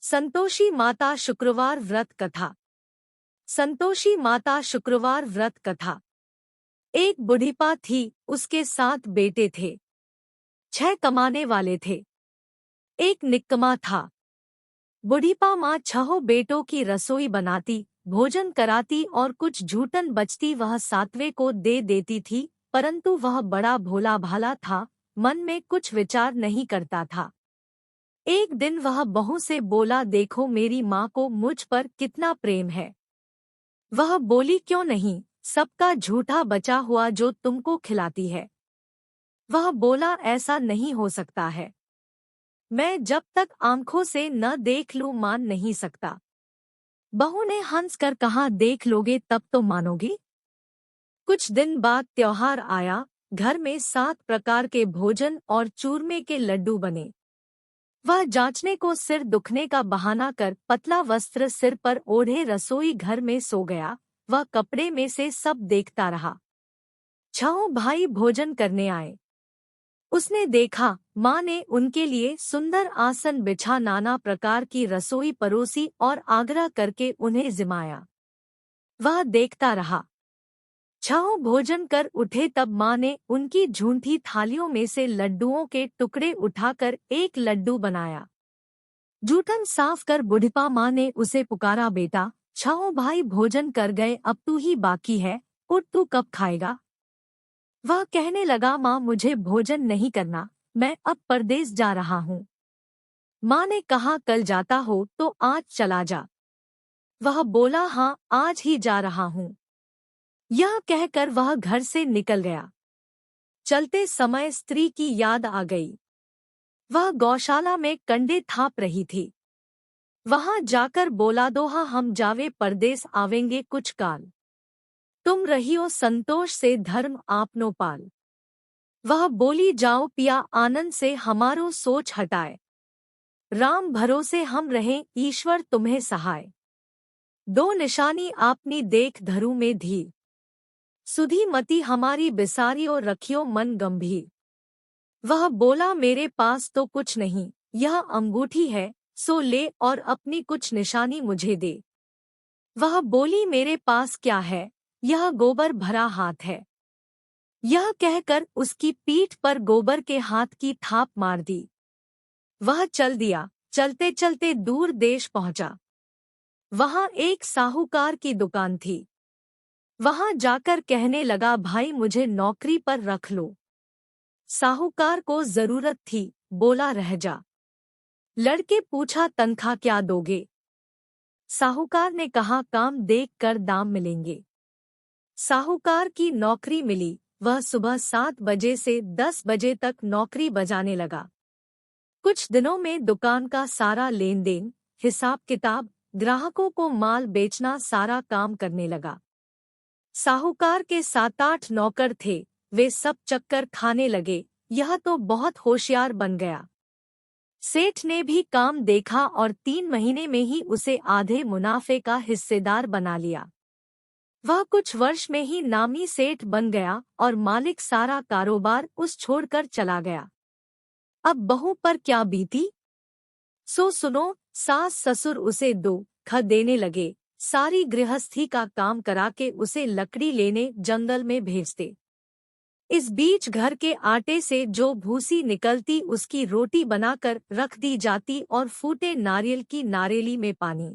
संतोषी माता शुक्रवार व्रत कथा। संतोषी माता शुक्रवार व्रत कथा। एक बुढ़ीपा थी, उसके 7 बेटे थे। 6 कमाने वाले थे, एक निक्कमा था। बुढ़ीपा माँ 6 बेटों की रसोई बनाती, भोजन कराती और कुछ झूठन बचती वह 7वें को दे देती थी, परंतु वह बड़ा भोला भाला था, मन में कुछ विचार नहीं करता था। एक दिन वह बहू से बोला, देखो मेरी माँ को मुझ पर कितना प्रेम है। वह बोली, क्यों नहीं, सबका झूठा बचा हुआ जो तुमको खिलाती है। वह बोला, ऐसा नहीं हो सकता है, मैं जब तक आंखों से न देख लूं मान नहीं सकता। बहू ने हंसकर कहा, देख लोगे तब तो मानोगी। कुछ दिन बाद त्योहार आया, घर में 7 प्रकार के भोजन और चूरमे के लड्डू बने। वह जांचने को सिर दुखने का बहाना कर पतला वस्त्र सिर पर ओढ़े रसोई घर में सो गया। वह कपड़े में से सब देखता रहा। 6 भाई भोजन करने आए। उसने देखा, माँ ने उनके लिए सुंदर आसन बिछा नाना प्रकार की रसोई परोसी और आग्रह करके उन्हें जिमाया। वह देखता रहा। 6 भोजन कर उठे तब माँ ने उनकी झूठी थालियों में से लड्डुओं के टुकड़े उठाकर एक लड्डू बनाया। जूठन साफ कर बुढ़िपा माँ ने उसे पुकारा, बेटा 6 भाई भोजन कर गए, अब तू ही बाकी है, उठ, तू कब खाएगा। वह कहने लगा, माँ मुझे भोजन नहीं करना, मैं अब परदेस जा रहा हूँ। माँ ने कहा, कल जाता हो तो आज चला जा। वह बोला, हाँ आज ही जा रहा हूँ। यह कहकर वह घर से निकल गया। चलते समय स्त्री की याद आ गई। वह गौशाला में कंडे थाप रही थी। वहां जाकर बोला, दोहा हम जावे परदेस आवेंगे कुछ काल, तुम रहियो संतोष से धर्म आपनो पाल। वह बोली, जाओ पिया आनंद से हमारो सोच हटाए, राम भरोसे हम रहें ईश्वर तुम्हें सहाय। 2 निशानी आपनी देख धरू में धीर, सुधी मति हमारी बिसारियो रखियो मन गंभीर। वह बोला, मेरे पास तो कुछ नहीं, यह अंगूठी है, सो ले और अपनी कुछ निशानी मुझे दे। वह बोली, मेरे पास क्या है, यह गोबर भरा हाथ है। यह कहकर उसकी पीठ पर गोबर के हाथ की थाप मार दी। वह चल दिया। चलते चलते दूर देश पहुंचा। वहां एक साहूकार की दुकान थी। वहां जाकर कहने लगा, भाई मुझे नौकरी पर रख लो। साहूकार को जरूरत थी, बोला, रह जा। लड़के पूछा, तनख्वाह क्या दोगे। साहूकार ने कहा, काम देख कर दाम मिलेंगे। साहूकार की नौकरी मिली। वह सुबह 7 बजे से 10 बजे तक नौकरी बजाने लगा। कुछ दिनों में दुकान का सारा लेन देन, हिसाब किताब, ग्राहकों को माल बेचना सारा काम करने लगा। साहूकार के 7-8 नौकर थे, वे सब चक्कर खाने लगे, यह तो बहुत होशियार बन गया। सेठ ने भी काम देखा और 3 महीने में ही उसे आधे मुनाफे का हिस्सेदार बना लिया। वह कुछ वर्ष में ही नामी सेठ बन गया और मालिक सारा कारोबार उस छोड़कर चला गया। अब बहू पर क्या बीती, सो सुनो। सास ससुर उसे 2 ख देने लगे, सारी गृहस्थी का काम करा के उसे लकड़ी लेने जंगल में भेजते। इस बीच घर के आटे से जो भूसी निकलती उसकी रोटी बनाकर रख दी जाती और फूटे नारियल की नारेली में पानी।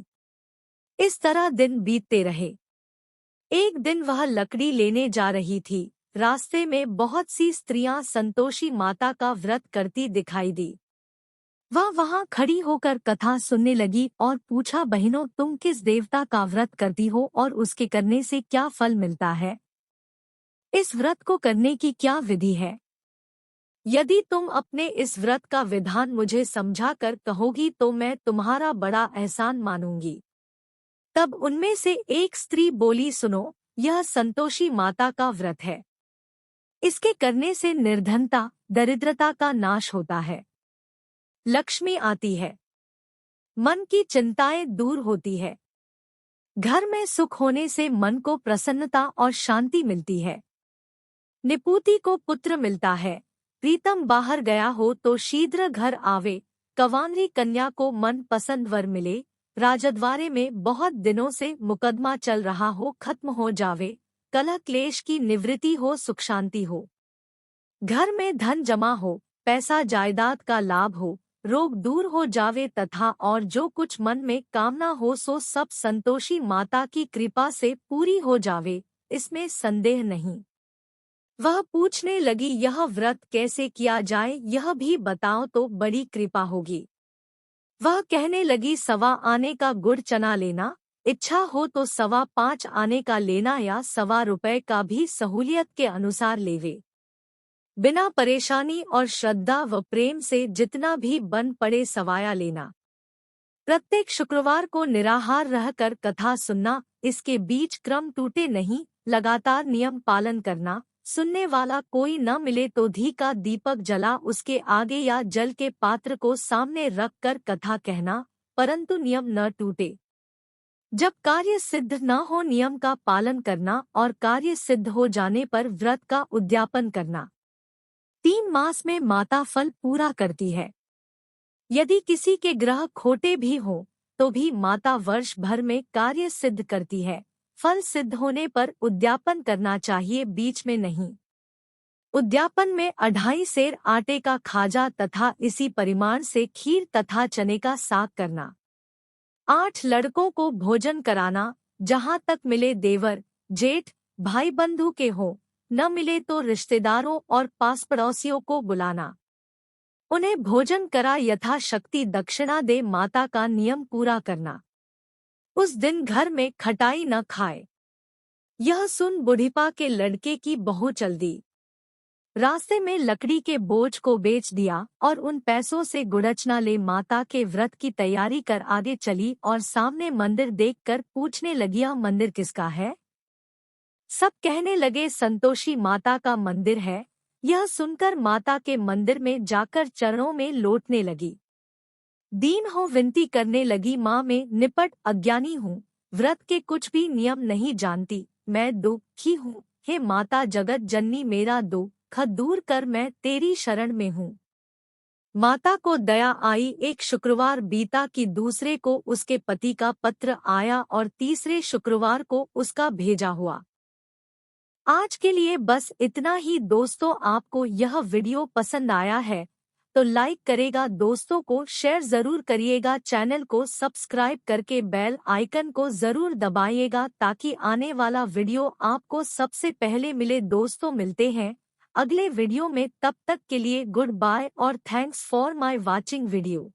इस तरह दिन बीतते रहे। एक दिन वह लकड़ी लेने जा रही थी। रास्ते में बहुत सी स्त्रियां संतोषी माता का व्रत करती दिखाई दी। वह वहां खड़ी होकर कथा सुनने लगी और पूछा, बहनों तुम किस देवता का व्रत करती हो और उसके करने से क्या फल मिलता है। इस व्रत को करने की क्या विधि है। यदि तुम अपने इस व्रत का विधान मुझे समझा कर कहोगी तो मैं तुम्हारा बड़ा एहसान मानूंगी। तब उनमें से एक स्त्री बोली, सुनो, यह संतोषी माता का व्रत है। इसके करने से निर्धनता, दरिद्रता का नाश होता है, लक्ष्मी आती है, मन की चिंताएं दूर होती है, घर में सुख होने से मन को प्रसन्नता और शांति मिलती है, निपुति को पुत्र मिलता है, प्रीतम बाहर गया हो तो शीघ्र घर आवे, कंवारी कन्या को मन पसंद वर मिले, राजद्वारे में बहुत दिनों से मुकदमा चल रहा हो खत्म हो जावे, कलह क्लेश की निवृत्ति हो, सुख शांति हो, घर में धन जमा हो, पैसा जायदाद का लाभ हो, रोग दूर हो जावे तथा और जो कुछ मन में कामना हो सो सब संतोषी माता की कृपा से पूरी हो जावे, इसमें संदेह नहीं। वह पूछने लगी, यह व्रत कैसे किया जाए, यह भी बताओ तो बड़ी कृपा होगी। वह कहने लगी, 1.25 आने का गुड़ चना लेना, इच्छा हो तो 5.25 आने का लेना या 1.25 रुपए का भी सहूलियत के अनुसार लेवे। बिना परेशानी और श्रद्धा व प्रेम से जितना भी बन पड़े सवाया लेना। प्रत्येक शुक्रवार को निराहार रहकर कथा सुनना, इसके बीच क्रम टूटे नहीं, लगातार नियम पालन करना। सुनने वाला कोई न मिले तो घी का दीपक जला उसके आगे या जल के पात्र को सामने रखकर कथा कहना, परंतु नियम न टूटे। जब कार्य सिद्ध न हो नियम का पालन करना और कार्य सिद्ध हो जाने पर व्रत का उद्यापन करना। 3 मास में माता फल पूरा करती है। यदि किसी के ग्रह खोटे भी हों तो भी माता वर्ष भर में कार्य सिद्ध करती है। फल सिद्ध होने पर उद्यापन करना चाहिए, बीच में नहीं। उद्यापन में 2.5 सेर आटे का खाजा तथा इसी परिमाण से खीर तथा चने का साग करना। 8 लड़कों को भोजन कराना, जहां तक मिले देवर जेठ भाई बंधु के हो, न मिले तो रिश्तेदारों और पास पड़ोसियों को बुलाना। उन्हें भोजन करा यथाशक्ति दक्षिणा दे, माता का नियम पूरा करना। उस दिन घर में खटाई न खाए। यह सुन बुढ़िपा के लड़के की बहू चल दी। रास्ते में लकड़ी के बोझ को बेच दिया और उन पैसों से गुड़चना ले माता के व्रत की तैयारी कर आगे चली और सामने मंदिर देखकर पूछने लगी, यह मंदिर किसका है? सब कहने लगे, संतोषी माता का मंदिर है। यह सुनकर माता के मंदिर में जाकर चरणों में लौटने लगी। दीन हो विनती करने लगी, माँ मैं निपट अज्ञानी हूँ, व्रत के कुछ भी नियम नहीं जानती, मैं दुखी हूँ। हे माता जगत जननी मेरा दुख दूर कर, मैं तेरी शरण में हूँ। माता को दया आई। एक शुक्रवार बीता कि दूसरे को उसके पति का पत्र आया और तीसरे शुक्रवार को उसका भेजा हुआ। आज के लिए बस इतना ही दोस्तों। आपको यह वीडियो पसंद आया है तो लाइक करेगा, दोस्तों को शेयर जरूर करिएगा, चैनल को सब्सक्राइब करके बेल आइकन को जरूर दबाइएगा ताकि आने वाला वीडियो आपको सबसे पहले मिले। दोस्तों मिलते हैं अगले वीडियो में, तब तक के लिए गुड बाय और thanks for my watching video.